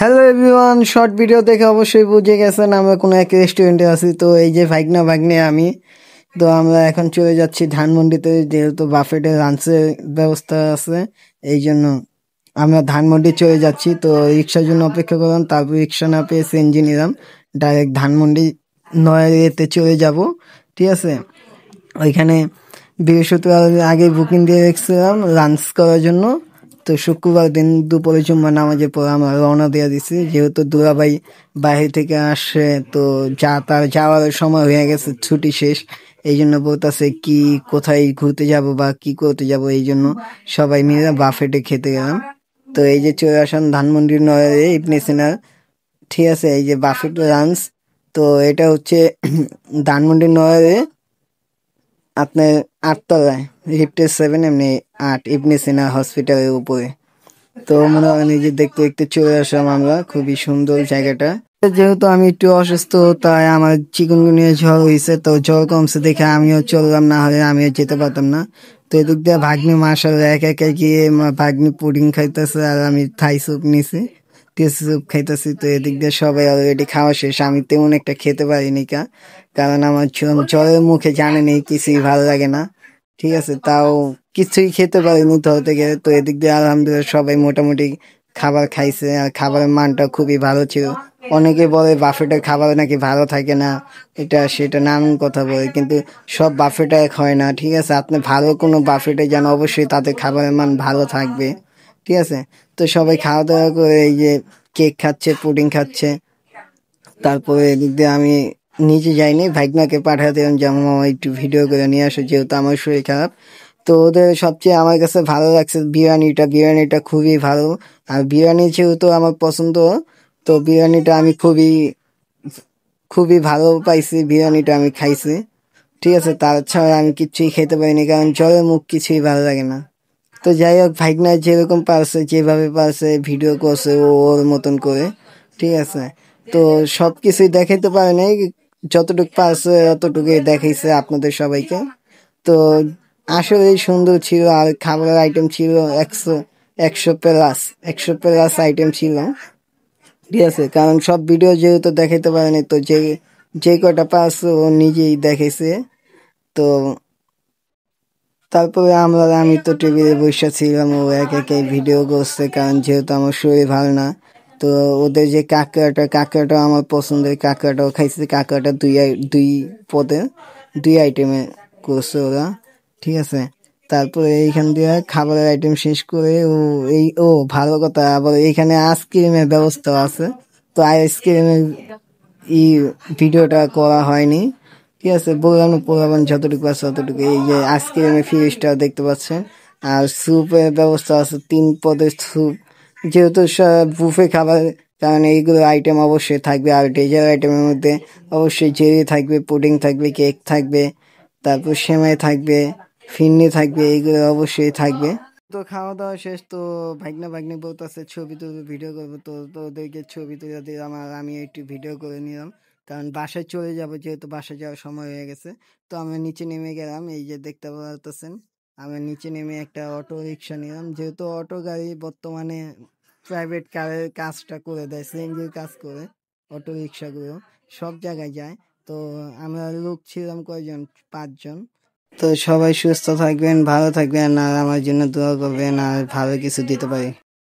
Hello everyone, short video দেখে অবশ্যই বুঝে গেছেন আমরা কোনো এক রেস্টুরেন্টে আছি। তো এই যে ভাগনা ভাগ্নে আমি, তো আমরা এখন চলে যাচ্ছি ধানমন্ডিতে, যেহেতু বাফেটের লাঞ্চের ব্যবস্থা আছে এই জন্য আমরা ধানমন্ডি চলে যাচ্ছি। তো রিক্সার জন্য অপেক্ষা করলাম, তারপর রিক্সা না পেয়ে সিএনজি নিলাম, ডাইরেক্ট ধানমন্ডি নয়াতে চলে যাব। ঠিক আছে, ওইখানে বৃহস্পতিবার আগে বুকিং দিয়ে রেখেছিলাম লাঞ্চ করার জন্য। তো শুক্রবার দিন দুপুরে জুম্মা নামাজের পর আমরা রওনা দিয়ে দিছি, যেহেতু দুলাভাই বাইরে থেকে আসে, তো তার যাওয়ার সময় হয়ে গেছে, ছুটি শেষ। এই জন্য বলতেছে কি কোথায় ঘুরতে যাব বা কি করতে যাব, এই জন্য সবাই মিলে বাফেটে খেতে গেলাম। তো এই যে চলে আসেন ধানমন্ডির নয়ারে ইবনে সিনার। ঠিক আছে, এই যে বাফেট লাঞ্চ। তো এটা হচ্ছে ধানমন্ডির নয়ারে আপনার 8 তলায়, লিফটের 7, এমনি 8, ইবনে সিনা হসপিটালের উপরে। তো মনে হয় নিজে দেখতে দেখতে চলে আসলাম আমরা, খুবই সুন্দর জায়গাটা। যেহেতু আমি একটু অসুস্থ, তাই আমার চিকুনগুনিয়া জ্বর হয়েছে, তো জ্বর কমছে দেখে আমিও চললাম, না হলে আমিও যেতে পারতাম না। তো এদিক দিয়ে ভাগ্নি মার্শাল এক একা গিয়ে ভাগ্নি পুডিং খাইতেছে, আর আমি থাই স্যুপ নিছি, টেস্ট স্যুপ খাইতেছি। তো এদিক দিয়ে সবাই অলরেডি খাওয়া শেষ, আমি তেমন একটা খেতে পারিনি কারণ আমার জ্বরের মুখে জানেনি কিছুই ভালো লাগে না। ঠিক আছে, তাও কিছুই খেতে পারিনি ধরতে গেলে। তো এদিক দিয়ে আলহামদুলিল্লাহ সবাই মোটামুটি খাবার খাইছে, আর খাবারের মানটা খুবই ভালো ছিল। অনেকে বলে বাফেটের খাবার নাকি ভালো থাকে না, এটা সেটা নানান কথা বলে, কিন্তু সব বাফেটে এক হয় না। ঠিক আছে, আপনি ভালো কোনো বাফেটে যান, অবশ্যই তাদের খাবারের মান ভালো থাকবে। ঠিক আছে, তো সবাই খাওয়া দাওয়া করে এই যে কেক খাচ্ছে, পুডিং খাচ্ছে। তারপরে এদিক দিয়ে আমি নিজে যাইনি, ভাইগনাকে পাঠাতে দিলাম যে মামা একটু ভিডিও করে নিয়ে আসো, যেহেতু আমার শরীর খারাপ। তো ওদের সবচেয়ে আমার কাছে ভালো লাগছে বিরিয়ানিটা খুবই ভালো। আর বিরিয়ানি যেহেতু আমার পছন্দ, তো বিরিয়ানিটা আমি খুবই খুবই ভালো পাইছি, বিরিয়ানিটা আমি খাইছি। ঠিক আছে, তাছাড়া আমি কিচ্ছুই খেতে পারিনি, কারণ জ্বরের মুখ কিছুই ভালো লাগে না। তো যাই হোক, ভাইগনা যেরকম পারছে, যেভাবে পারছে ভিডিও করছে ও ওর মতন করে। ঠিক আছে, তো সবকিছুই দেখাইতে পারে নাই, যতটুকু পারছে অতটুকুই দেখাইছে আপনাদের সবাইকে। তো আসলে সুন্দর ছিল, আর খাবারের আইটেম ছিল 100 প্লাস, 100 প্লাস আইটেম ছিল। ঠিক আছে, কারণ সব ভিডিও যেহেতু দেখাইতে পারেনি, তো যে যে কয়টা পারছে ও নিজেই দেখাইছে। তো তারপরে আমি তো টেবিলে বসে ছিলাম, ও এক একে ভিডিও করছে, কারণ যেহেতু আমার শরীর ভালো না। তো ওদের যে কাঁকড়াটা আমার পছন্দের, কাঁকড়াটাও খাইছে। কাঁকড়াটা দুই পদে, 2 আইটেমে করছে ওরা। ঠিক আছে, তারপরে এইখান দিয়ে খাবারের আইটেম শেষ করে ভালো কথা, আবার এইখানে আইসক্রিমের ব্যবস্থা আছে। তো আইসক্রিমের ই ভিডিওটা করা হয়নি। ঠিক আছে, বললাম যতটুকু আছে ততটুকু। এই যে আইসক্রিমের ফ্রিজটা দেখতে পাচ্ছেন, আর স্যুপের ব্যবস্থা আছে, 3 পদের স্যুপ। যেহেতু বুফে খাবার, কারণ এইগুলো আইটেম অবশ্যই থাকবে। আর ডেজার্ট আইটেমের মধ্যে অবশ্যই জেলি থাকবে, পুডিং থাকবে, কেক থাকবে, তারপর সেমাই থাকবে, ফিরনি থাকবে, এইগুলো অবশ্যই থাকবে। তো খাওয়া দাওয়া শেষ, তো ভাগ্নি বলতেছে ছবি তুলবে, ভিডিও করবো। তো ওদেরকে ছবি তুলে দিলাম, আর আমি একটু ভিডিও করে নিলাম, কারণ বাসায় চলে যাবো, যেহেতু বাসায় যাওয়ার সময় হয়ে গেছে। তো আমরা নিচে নেমে গেলাম, এই যে দেখতে পাচ্ছেন। আমরা নিচে নেমে একটা অটো রিক্সা নিলাম, যেহেতু অটো গাড়ি বর্তমানে প্রাইভেট কারের কাজটা করে দেয়, সিএনজির কাজ করে অটো রিক্সাগুলো, সব জায়গায় যায়। তো আমরা লোক ছিলাম কয়জন, 5 জন। তো সবাই সুস্থ থাকবেন, ভালো থাকবেন, আর আমার জন্য দোয়া করবেন, আর ভালো কিছু দিতে পারি।